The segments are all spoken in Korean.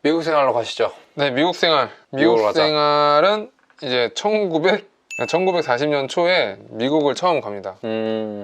미국 생활로 가시죠. 네, 미국 생활. 미국 생활은 이제 1940년 초에 미국을 처음 갑니다.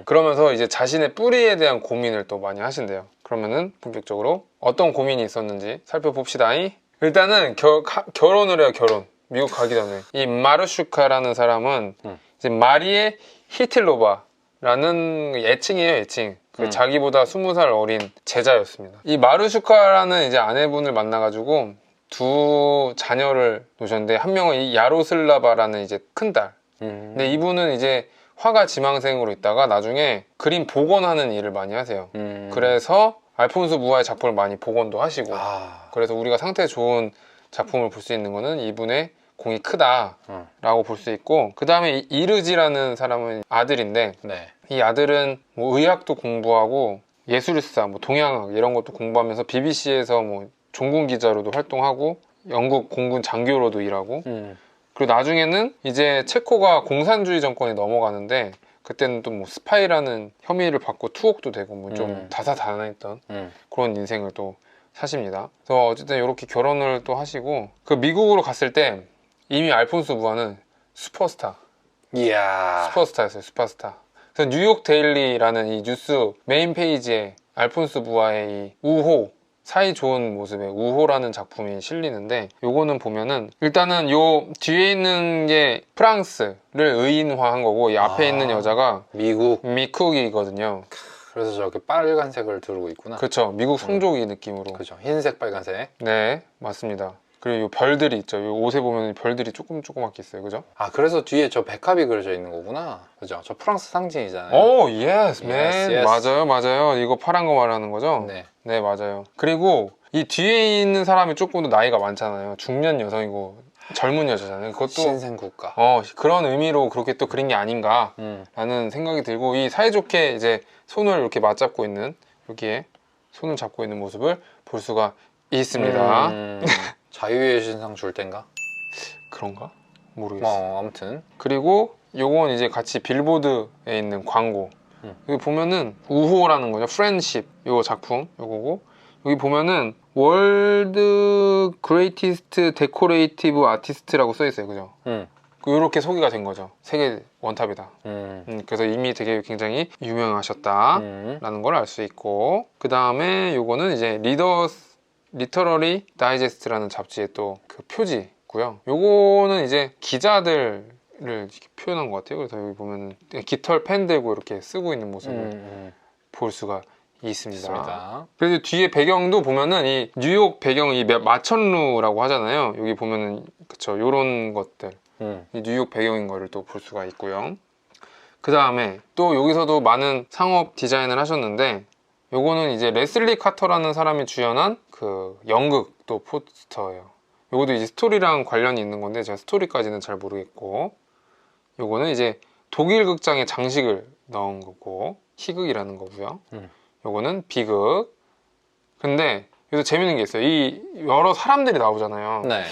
그러면서 이제 자신의 뿌리에 대한 고민을 또 많이 하신대요. 그러면은 본격적으로 어떤 고민이 있었는지 살펴봅시다. 일단은 결혼을 해요. 결혼. 미국 가기 전에 이 마르슈카라는 사람은 이제 마리에 히틀로바라는 애칭이에요. 애칭. 자기보다 20살 어린 제자였습니다. 이 마르슈카라는 이제 아내분을 만나가지고 두 자녀를 놓으셨는데, 한 명은 이 야로슬라바라는 이제 큰딸. 근데 이분은 이제 화가 지망생으로 있다가 나중에 그림 복원하는 일을 많이 하세요. 그래서 알폰소 무아의 작품을 많이 복원도 하시고, 그래서 우리가 상태 좋은 작품을 볼 수 있는 거는 이분의 공이 크다라고 볼 수 있고, 그 다음에 이르지라는 사람은 아들인데, 네. 이 아들은 뭐 의학도 공부하고 예술사, 뭐 동양학 이런 것도 공부하면서 BBC에서 뭐 종군 기자로도 활동하고 영국 공군 장교로도 일하고, 그리고 나중에는 이제 체코가 공산주의 정권이 넘어가는데 그때는 또 뭐 스파이라는 혐의를 받고 투옥도 되고 뭐 좀 다사다난했던 그런 인생을 또 사십니다. 그래서 어쨌든 이렇게 결혼을 또 하시고, 그 미국으로 갔을 때 이미 알폰소 무아는 이야. 슈퍼스타였어요. 슈퍼스타. 그래서 뉴욕 데일리라는 이 뉴스 메인 페이지에 알폰소 무아의 이 우호, 사이 좋은 모습의 우호라는 작품이 실리는데, 요거는 보면은 일단은 요 뒤에 있는 게 프랑스를 의인화한 거고, 이 앞에 있는 여자가 미쿡이거든요. 그래서 저렇게 빨간색을 두르고 있구나. 그렇죠. 미국 성조기 느낌으로. 그렇죠. 흰색, 빨간색. 네, 맞습니다. 그리고 요 별들이 있죠. 요 옷에 보면 별들이 조그맣게 있어요. 그죠? 그래서 뒤에 저 백합이 그려져 있는 거구나. 그죠? 저 프랑스 상징이잖아요. 오, 예스, 맨. 맞아요. 이거 파란 거 말하는 거죠? 네. 네, 맞아요. 그리고 이 뒤에 있는 사람이 조금 더 나이가 많잖아요. 중년 여성이고 젊은 여자잖아요. 그것도 신생국가. 그런 의미로 그렇게 또 그린 게 아닌가라는 생각이 들고, 이 사이좋게 이제 손을 이렇게 맞잡고 있는, 여기에 손을 잡고 있는 모습을 볼 수가 있습니다. 자유의 신상 줄 땐가? 그런가? 모르겠어. 아무튼. 그리고 요건 이제 같이 빌보드에 있는 광고. 여기 보면은 우호라는 거죠. 프렌십, 요 작품 요거고, 여기 보면은 월드 그레이티스트 데코레이티브 아티스트라고 써 있어요. 그죠? 이렇게 소개가 된 거죠. 세계 원탑이다. 그래서 이미 되게 굉장히 유명하셨다라는 걸 알 수 있고, 그 다음에 요거는 이제 리터러리 다이제스트라는 잡지의 또 그 표지고요. 요거는 이제 기자들을 이렇게 표현한 것 같아요. 그래서 여기 보면은 깃털 펜 들고 이렇게 쓰고 있는 모습을 볼 수가 있습니다. 그래서 뒤에 배경도 보면은 이 뉴욕 배경이 마천루라고 하잖아요. 여기 보면은 그쵸, 요런 것들, 이 뉴욕 배경인 거를 또 볼 수가 있고요. 그 다음에 또 여기서도 많은 상업 디자인을 하셨는데, 요거는 이제 레슬리 카터라는 사람이 주연한 그 연극 또 포스터예요. 요것도 이제 스토리랑 관련이 있는 건데 제가 스토리까지는 잘 모르겠고, 요거는 이제 독일 극장에 장식을 넣은 거고, 희극이라는 거고요. 요거는 비극. 근데 여기서 재밌는 게 있어요. 이 여러 사람들이 나오잖아요. 네.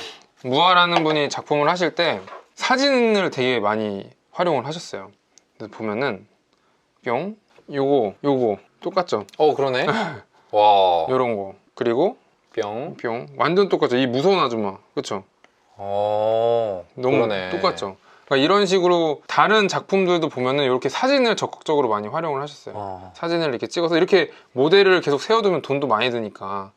무아라는 분이 작품을 하실 때 사진을 되게 많이 활용을 하셨어요. 그래서 보면은 뿅, 요거 똑같죠? 그러네. 와. 요런 거. 그리고 뿅 완전 똑같죠? 이 무서운 아줌마, 그쵸? 너무 그러네. 똑같죠? 그러니까 이런 식으로 다른 작품들도 보면은 이렇게 사진을 적극적으로 많이 활용을 하셨어요. 사진을 이렇게 찍어서 이렇게 모델을 계속 세워두면 돈도 많이 드니까.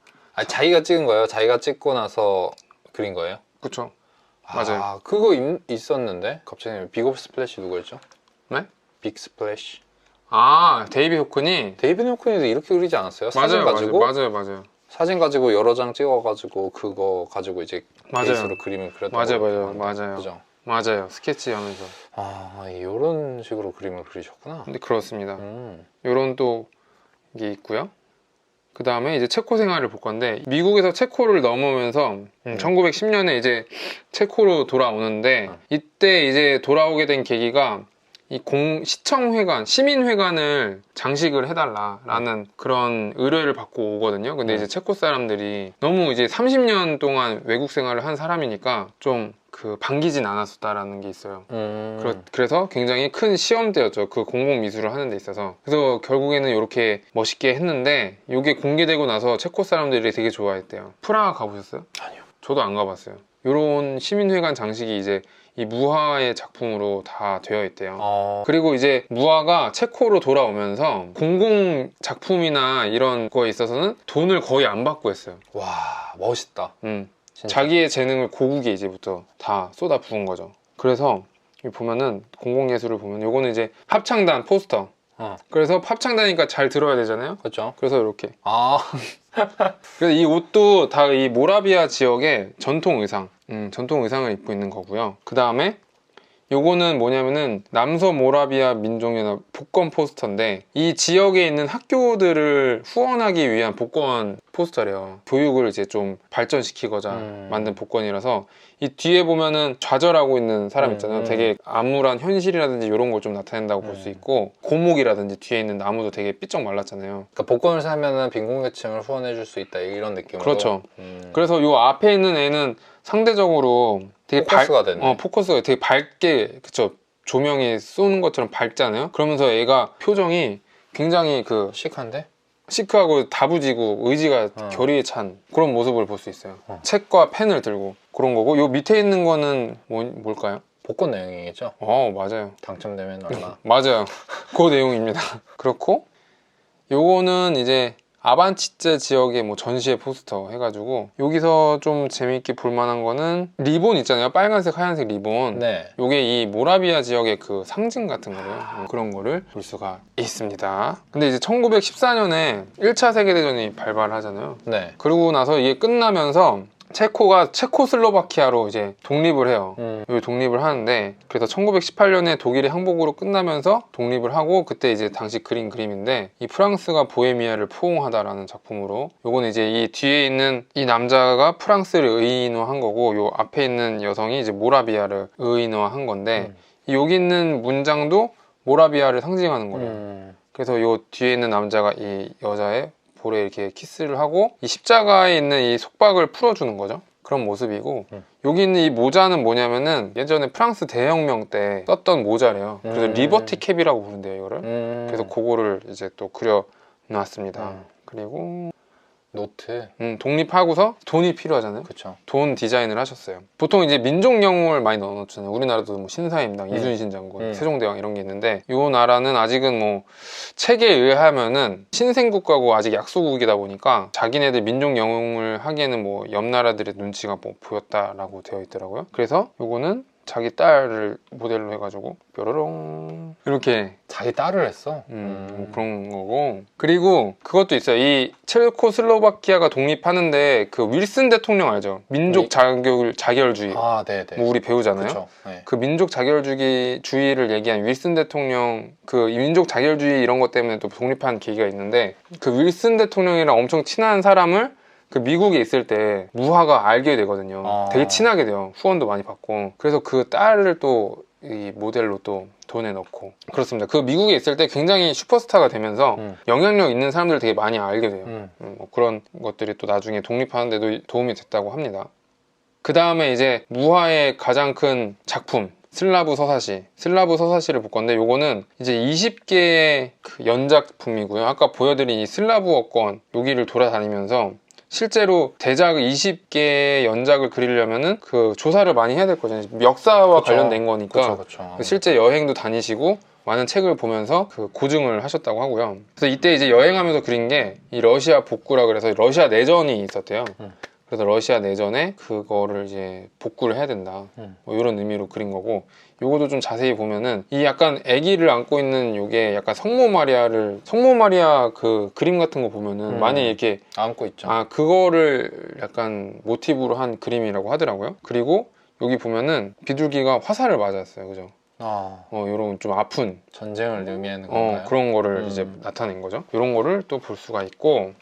자기가 찍은 거예요? 자기가 찍고 나서 그린 거예요? 그쵸? 맞아요. 그거 있었는데 갑자기 빅 오브 스플래시 누구였죠? 네? 빅 스플래시. 데이비드 호크니. 데이비드 호크니도 이렇게 그리지 않았어요? 사진 가지고? 맞아요. 사진 가지고 여러 장 찍어가지고 그거 가지고 이제 베이스로 그림을 그렸던 거예요. 맞아요. 그죠? 맞아요. 스케치 하면서. 이런 식으로 그림을 그리셨구나. 근데 그렇습니다. 요런 또 이게 있고요. 그 다음에 이제 체코 생활을 볼 건데, 미국에서 체코를 넘으면서 1910년에 이제 체코로 돌아오는데, 이때 이제 돌아오게 된 계기가 이 시청회관, 시민회관을 장식을 해달라라는 그런 의뢰를 받고 오거든요. 근데 이제 체코 사람들이 너무 이제 30년 동안 외국 생활을 한 사람이니까 좀 반기진 않았었다라는 게 있어요. 그래서 굉장히 큰 시험대였죠. 그 공공미술을 하는 데 있어서. 그래서 결국에는 이렇게 멋있게 했는데, 이게 공개되고 나서 체코 사람들이 되게 좋아했대요. 프라하 가보셨어요? 저도 안 가봤어요. 이런 시민회관 장식이 이제 이 무하의 작품으로 다 되어 있대요. 그리고 이제 무하가 체코로 돌아오면서 공공 작품이나 이런 거에 있어서는 돈을 거의 안 받고 했어요. 와, 멋있다. 진짜. 자기의 재능을 고국에 이제부터 다 쏟아 부은 거죠. 그래서 여기 보면은 공공예술을 보면 요거는 이제 합창단 포스터. 그래서 합창단이니까 잘 들어야 되잖아요. 그렇죠. 그래서 이렇게. 그래서 이 옷도 다 이 모라비아 지역의 전통 의상, 전통 의상을 입고 있는 거고요. 그 다음에 요거는 뭐냐면은 남서모라비아 민족연합 복권 포스터인데, 이 지역에 있는 학교들을 후원하기 위한 복권 포스터래요. 교육을 이제 좀 발전시키고자 만든 복권이라서, 이 뒤에 보면은 좌절하고 있는 사람 있잖아요. 되게 암울한 현실이라든지 이런 걸 좀 나타낸다고 볼 수 있고, 고목이라든지 뒤에 있는 나무도 되게 삐쩍 말랐잖아요. 그러니까 복권을 사면은 빈곤계층을 후원해 줄 수 있다, 이런 느낌으로. 그렇죠. 그래서 요 앞에 있는 애는 상대적으로 되게 포커스가 되네. 포커스가 되게 밝게, 그쵸, 조명이 쏘는 것처럼 밝잖아요. 그러면서 애가 표정이 굉장히 그 시크한데? 시크하고 다부지고 의지가 결의에 찬 그런 모습을 볼 수 있어요. 책과 펜을 들고 그런 거고, 요 밑에 있는 거는 뭘까요? 복권 내용이겠죠? 맞아요. 당첨되면 얼마? 맞아요. 그 내용입니다. 그렇고 요거는 이제 아반치제 지역의 뭐 전시회 포스터 해가지고, 여기서 좀 재밌게 볼만한 거는 리본 있잖아요. 빨간색 하얀색 리본. 네. 요게 이 모라비아 지역의 그 상징 같은 거래요. 그런 거를 볼 수가 있습니다. 근데 이제 1914년에 1차 세계대전이 발발하잖아요. 네. 그러고 나서 이게 끝나면서 체코가 체코슬로바키아로 이제 독립을 해요. 여기 독립을 하는데, 그래서 1918년에 독일의 항복으로 끝나면서 독립을 하고, 그때 이제 당시 그린 그림인데, 이 프랑스가 보헤미아를 포옹하다라는 작품으로, 요거는 이제 이 뒤에 있는 이 남자가 프랑스를 의인화한 거고, 요 앞에 있는 여성이 이제 모라비아를 의인화한 건데, 여기 있는 문장도 모라비아를 상징하는 거예요. 그래서 요 뒤에 있는 남자가 이 여자의 볼에 이렇게 키스를 하고, 이 십자가에 있는 이 속박을 풀어주는 거죠. 그런 모습이고, 여기 있는 이 모자는 뭐냐면은 예전에 프랑스 대혁명 때 썼던 모자래요. 그래서 리버티 캡이라고 부른대요, 이거를. 그래서 그거를 이제 또 그려놨습니다. 그리고 노트. 독립하고서 돈이 필요하잖아요. 그쵸. 돈 디자인을 하셨어요. 보통 이제 민족 영웅을 많이 넣어놓잖아요. 우리나라도 뭐 신사임당, 이순신 장군, 세종대왕 이런 게 있는데, 이 나라는 아직은 뭐 책에 의하면은 신생국가고 아직 약소국이다 보니까 자기네들 민족 영웅을 하기에는 뭐 옆 나라들의 눈치가 뭐 보였다라고 되어 있더라고요. 그래서 요거는 자기 딸을 모델로 해가지고 뾰로롱 이렇게 자기 딸을 했어? 뭐 그런 거고. 그리고 그것도 있어요. 이 체코슬로바키아가 독립하는데 그 윌슨 대통령 알죠? 민족 자결주의. 네네. 뭐 우리 배우잖아요. 그쵸. 네. 그 민족 자결주의를 얘기한 윌슨 대통령, 그 민족 자결주의 이런 것 때문에 또 독립한 계기가 있는데, 그 윌슨 대통령이랑 엄청 친한 사람을 그 미국에 있을 때 무하가 알게 되거든요. 되게 친하게 돼요. 후원도 많이 받고. 그래서 그 딸을 또 이 모델로 또 돈에 넣고 그렇습니다. 그 미국에 있을 때 굉장히 슈퍼스타가 되면서 영향력 있는 사람들을 되게 많이 알게 돼요. 뭐 그런 것들이 또 나중에 독립하는 데도 도움이 됐다고 합니다. 그 다음에 이제 무하의 가장 큰 작품, 슬라브 서사시를 볼 건데, 요거는 이제 20개의 그 연작품이고요. 아까 보여드린 이 슬라브어권 여기를 돌아다니면서 실제로 대작 20개의 연작을 그리려면은 그 조사를 많이 해야 될 거잖아요. 역사와 관련된 거니까. 그쵸. 실제 여행도 다니시고 많은 책을 보면서 그 고증을 하셨다고 하고요. 그래서 이때 이제 여행하면서 그린 게 이 러시아 복구라 그래서 러시아 내전이 있었대요. 그래서 러시아 내전에 그거를 이제 복구를 해야 된다, 뭐 이런 의미로 그린 거고, 요거도 좀 자세히 보면은 이 약간 아기를 안고 있는 요게 약간 성모 마리아 그 그림 같은 거 보면은 많이 이렇게 안고 있죠. 그거를 약간 모티브로 한 그림이라고 하더라고요. 그리고 여기 보면은 비둘기가 화살을 맞았어요. 그죠? 요런 좀 아픈 전쟁을 의미하는 건가요? 그런 거를 이제 나타낸 거죠. 이런 거를 또 볼 수가 있고,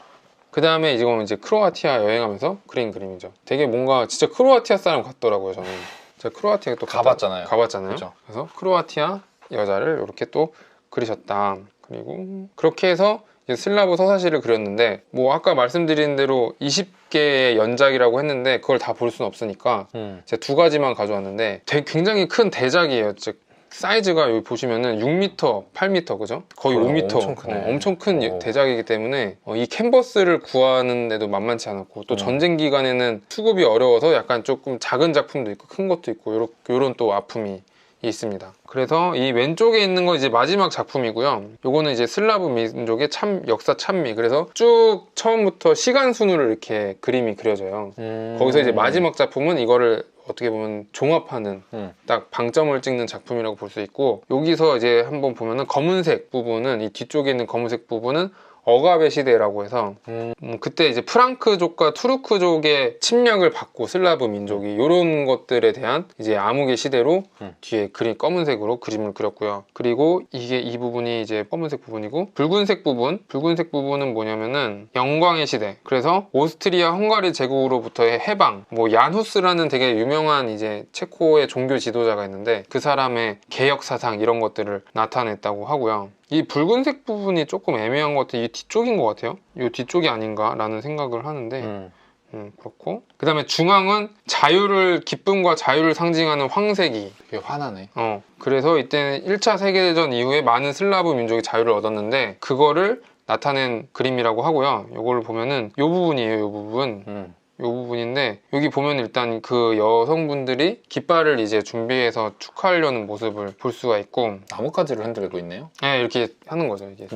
그 다음에 이건 이제 크로아티아 여행하면서 그린 그림이죠. 되게 뭔가 진짜 크로아티아 사람 같더라고요. 저는 제가 크로아티아에 또 가봤잖아요. 그렇죠. 그래서 크로아티아 여자를 이렇게 또 그리셨다. 그리고 그렇게 해서 이제 슬라브 서사시를 그렸는데, 뭐 아까 말씀드린 대로 20개의 연작이라고 했는데 그걸 다 볼 수는 없으니까 제가 2가지만 가져왔는데, 굉장히 큰 대작이에요. 즉 사이즈가 여기 보시면은 6m, 8m 그죠? 거의 5m 엄청 크네. 엄청 큰 대작이기 때문에 이 캔버스를 구하는데도 만만치 않았고 또 전쟁 기간에는 수급이 어려워서 약간 조금 작은 작품도 있고 큰 것도 있고 요런 또 아픔이 있습니다. 그래서 이 왼쪽에 있는 거 이제 마지막 작품이고요. 요거는 이제 슬라브 민족의 역사 찬미. 그래서 쭉 처음부터 시간 순으로 이렇게 그림이 그려져요. 거기서 이제 마지막 작품은 이거를 어떻게 보면 종합하는 딱 방점을 찍는 작품이라고 볼 수 있고, 여기서 이제 한번 보면은 검은색 부분은, 이 뒤쪽에 있는 검은색 부분은 어가베 시대라고 해서 그때 이제 프랑크족과 투르크족의 침략을 받고 슬라브 민족이 이런 것들에 대한 이제 암흑의 시대로 뒤에 검은색으로 그림을 그렸고요. 그리고 이 부분이 이제 검은색 부분이고, 붉은색 부분은 뭐냐면은 영광의 시대. 그래서 오스트리아 헝가리 제국으로부터의 해방, 뭐 얀후스라는 되게 유명한 이제 체코의 종교 지도자가 있는데 그 사람의 개혁 사상 이런 것들을 나타냈다고 하고요. 이 붉은색 부분이 조금 애매한 것 같아요. 이 뒤쪽인 것 같아요. 이 뒤쪽이 아닌가 라는 생각을 하는데 그렇고, 그 다음에 중앙은 기쁨과 자유를 상징하는 황색이. 되게 화나네. 그래서 이때는 1차 세계대전 이후에 많은 슬라브 민족이 자유를 얻었는데 그거를 나타낸 그림이라고 하고요. 요거를 보면은 요 부분이에요. 요 부분. 요 부분인데, 여기 보면 일단 그 여성분들이 깃발을 이제 준비해서 축하하려는 모습을 볼 수가 있고, 나뭇가지를 흔들고 있네요. 네, 이렇게 하는 거죠. 이게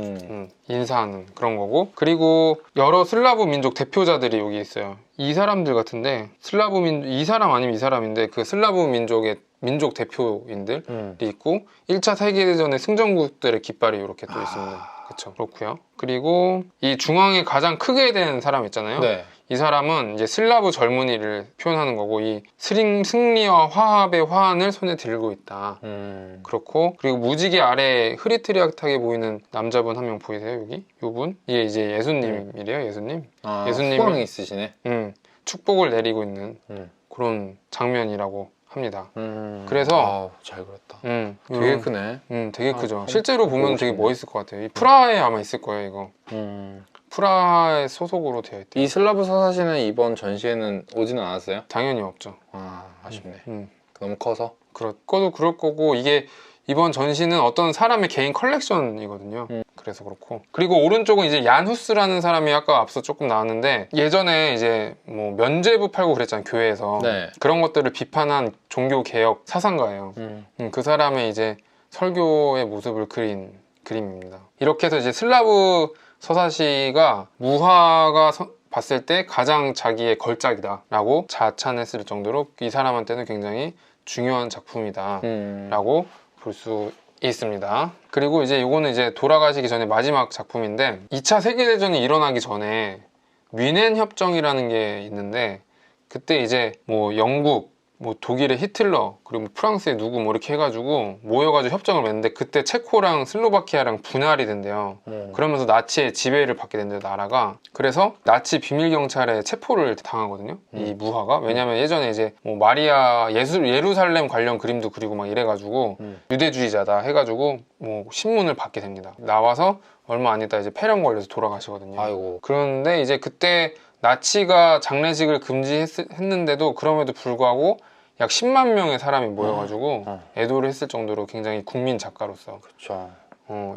인사하는 그런 거고. 그리고 여러 슬라브 민족 대표자들이 여기 있어요. 이 사람들 같은데 이 사람 아니면 이 사람인데 그 슬라브 민족의 민족 대표인들이 있고, 1차 세계대전의 승전국들의 깃발이 이렇게 또 있습니다. 그렇죠. 그렇고요. 그리고 이 중앙에 가장 크게 된 사람 있잖아요. 네. 이 사람은 이제 슬라브 젊은이를 표현하는 거고, 이 승리와 화합의 화환을 손에 들고 있다. 그렇고, 그리고 무지개 아래에 흐릿흐릿하게 보이는 남자분 한 명 보이세요? 여기? 요분? 이게 이제 예수님이래요. 예수님. 예수님이 후광이 있으시네. 축복을 내리고 있는 그런 장면이라고 합니다. 그래서 잘 그렸다. 되게 크네. 되게 크죠. 실제로 보면 되게 멋있을 것 같아요. 이 프라하에 아마 있을 거예요, 이거. 프라하의 소속으로 되어 있대요. 이 슬라브 서사시는 이번 전시회는 오지는 않았어요? 당연히 없죠. 아쉽네. 너무 커서? 그럴 거고, 이게 이번 전시는 어떤 사람의 개인 컬렉션이거든요. 그래서 그렇고. 그리고 오른쪽은 이제 얀후스라는 사람이 아까 앞서 조금 나왔는데, 예전에 이제 뭐 면죄부 팔고 그랬잖아요, 교회에서. 네. 그런 것들을 비판한 종교 개혁 사상가예요. 그 사람의 이제 설교의 모습을 그린 그림입니다. 이렇게 해서 이제 슬라브 서사시가 무화가 봤을 때 가장 자기의 걸작이다 라고 자찬했을 정도로 이 사람한테는 굉장히 중요한 작품이다 라고 볼 수 있습니다. 그리고 이제 요거는 이제 돌아가시기 전에 마지막 작품인데, 2차 세계대전이 일어나기 전에 뮌헨 협정이라는 게 있는데, 그때 이제 뭐 영국, 뭐 독일의 히틀러, 그리고 프랑스의 누구 뭐 이렇게 해가지고 모여가지고 협정을 맺는데, 그때 체코랑 슬로바키아랑 분할이 된대요. 그러면서 나치의 지배를 받게 된대요, 나라가. 그래서 나치 비밀경찰에 체포를 당하거든요, 이 무화가. 왜냐면 예전에 이제 뭐 마리아 예루살렘 관련 그림도 그리고 막 이래가지고 유대주의자다 해가지고 뭐 신문을 받게 됩니다. 나와서 얼마 안 있다 이제 폐렴 걸려서 돌아가시거든요. 아이고. 그런데 이제 그때 나치가 장례식을 금지했는데도 그럼에도 불구하고 약 10만 명의 사람이 모여가지고 애도를 했을 정도로 굉장히 국민 작가로서 그렇죠.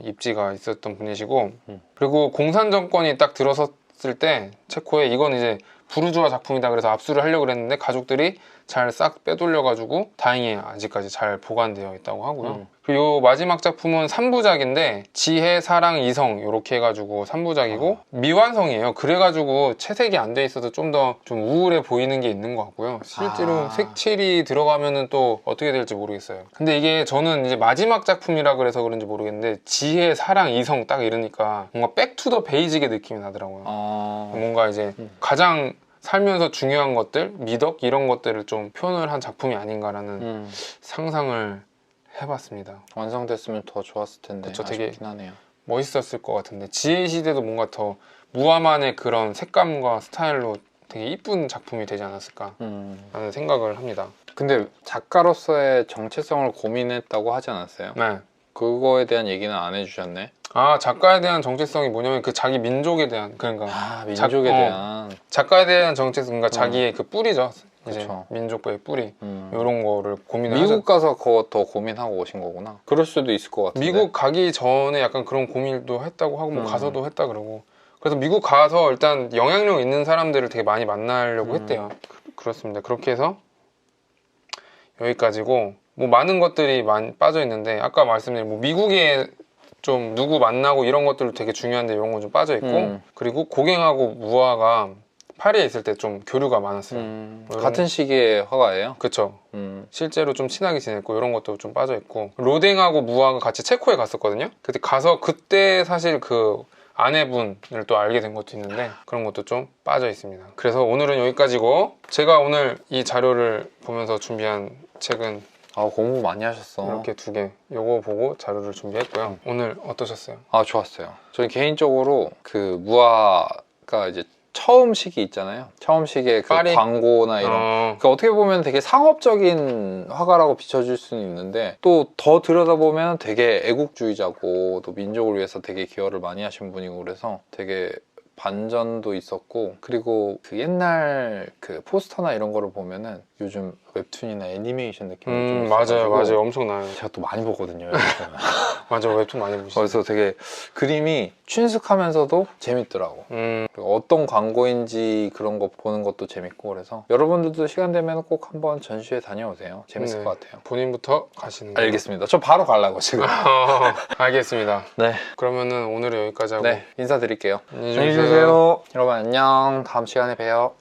입지가 있었던 분이시고, 그리고 공산 정권이 딱 들어섰을 때 체코에 이건 이제 부르주아 작품이다 그래서 압수를 하려고 그랬는데 가족들이 잘 싹 빼돌려가지고 다행히 아직까지 잘 보관되어 있다고 하고요. 그리고 이 마지막 작품은 3부작인데 지혜, 사랑, 이성 이렇게 해가지고 3부작이고 미완성이에요. 그래가지고 채색이 안 돼 있어서 좀 더 좀 우울해 보이는 게 있는 것 같고요. 실제로 색칠이 들어가면은 또 어떻게 될지 모르겠어요. 근데 이게 저는 이제 마지막 작품이라 그래서 그런지 모르겠는데 지혜, 사랑, 이성 딱 이러니까 뭔가 백투더 베이직의 느낌이 나더라고요. 뭔가 이제 가장 살면서 중요한 것들, 미덕 이런 것들을 좀 표현을 한 작품이 아닌가라는 상상을 해봤습니다. 완성됐으면 더 좋았을 텐데. 그쵸, 되게 아쉽긴 하네요. 멋있었을 것 같은데, 지혜 시대도 뭔가 더 무화만의 그런 색감과 스타일로 되게 이쁜 작품이 되지 않았을까 라는 생각을 합니다. 근데 작가로서의 정체성을 고민했다고 하지 않았어요? 네. 그거에 대한 얘기는 안 해주셨네. 작가에 대한 정체성이 뭐냐면 그 자기 민족에 대한, 그러니까 민족에 대한 작가에 대한 정체성, 그러니까 자기의 그 뿌리죠. 이제 그쵸. 민족의 뿌리 이런 거를 고민을 미국 하죠. 가서 그거 더 고민하고 오신 거구나. 그럴 수도 있을 것 같은데. 미국 가기 전에 약간 그런 고민도 했다고 하고 뭐 가서도 했다 그러고 그래서 미국 가서 일단 영향력 있는 사람들을 되게 많이 만나려고 했대요. 그렇습니다. 그렇게 해서 여기까지고 뭐 많은 것들이 많이 빠져 있는데 아까 말씀드린 뭐 미국에 좀 누구 만나고 이런 것들도 되게 중요한데 이런 건 좀 빠져 있고 그리고 고갱하고 무화가 파리에 있을 때 좀 교류가 많았어요. 뭐 같은 시기에 화가예요? 그쵸. 실제로 좀 친하게 지냈고 이런 것도 좀 빠져 있고 로댕하고 무화가 같이 체코에 갔었거든요. 그때 가서 그때 사실 그 아내분을 또 알게 된 것도 있는데 그런 것도 좀 빠져 있습니다. 그래서 오늘은 여기까지고 제가 오늘 이 자료를 보면서 준비한 책은 아, 공부 많이 하셨어. 이렇게 두 개 요거 보고 자료를 준비했고요. 오늘 어떠셨어요? 아, 좋았어요. 저는 개인적으로 그 무화가 이제 처음 시기 있잖아요. 처음 시기에 그 파리? 광고나 이런 그러니까 어떻게 보면 되게 상업적인 화가라고 비춰질 수는 있는데 또 더 들여다보면 되게 애국주의자고 또 민족을 위해서 되게 기여를 많이 하신 분이고 그래서 되게 반전도 있었고 그리고 그 옛날 그 포스터나 이런 거를 보면은 요즘 웹툰이나 애니메이션 느낌이 좀 있어가지고 맞아요 엄청나요. 제가 또 많이 보거든요. 맞아 웹툰 많이 보시죠. 그래서 되게 그림이 춘숙하면서도 재밌더라고. 그리고 어떤 광고인지 그런 거 보는 것도 재밌고 그래서 여러분들도 시간 되면 꼭 한번 전시회 다녀오세요. 재밌을 것 같아요. 본인부터 가시는 거예요? 알겠습니다. 저 바로 가려고 지금. 알겠습니다. 네. 그러면은 오늘은 여기까지 하고 네, 인사드릴게요. 안녕히 안녕히 계세요. 계세요. 여러분 안녕. 다음 시간에 봬요.